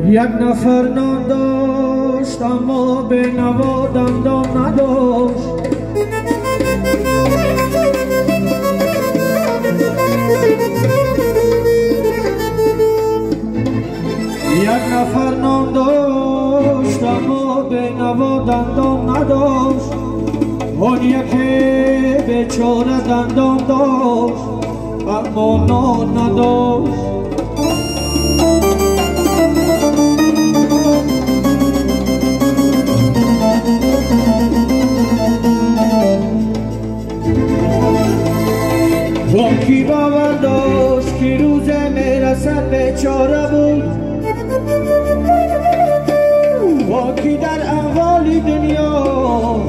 یک نفر نان داشت اما به نوا دندان نداشت. یک نفر نان داشت اما به نوا دندان نداشت. آن یکی بیچاره دندان داشت اما نان نداشت. وان کی باور داشت که روزه میرسد بیچاره بود. وان کی در احوال دنیا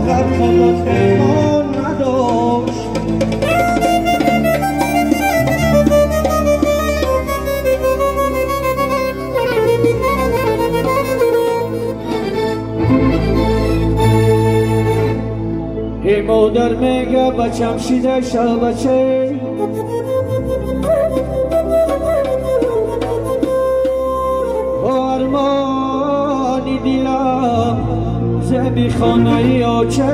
غرق و پیمان نداشت. ای مادر میگه بچم شیده شا بچه، آرمانی دیلم زبی خانه آچه.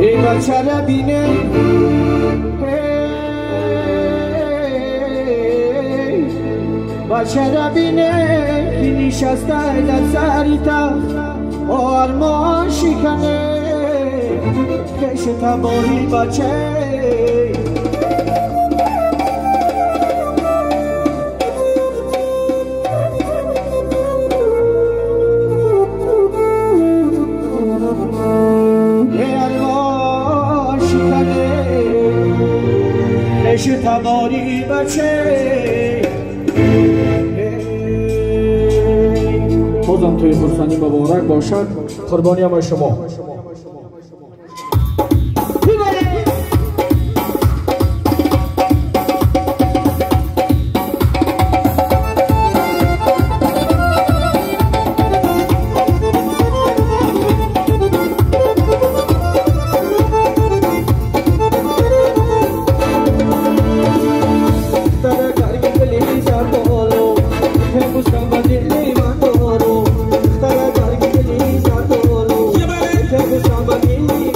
ای بچه را بینه بچه را بینه که نشسته در سری تخت، آرمان شکنه کش تباری بچه. آرمان شکنه کش تباری بچه. بازم توی خرسندی مبارک باشد. قربانی هم شما.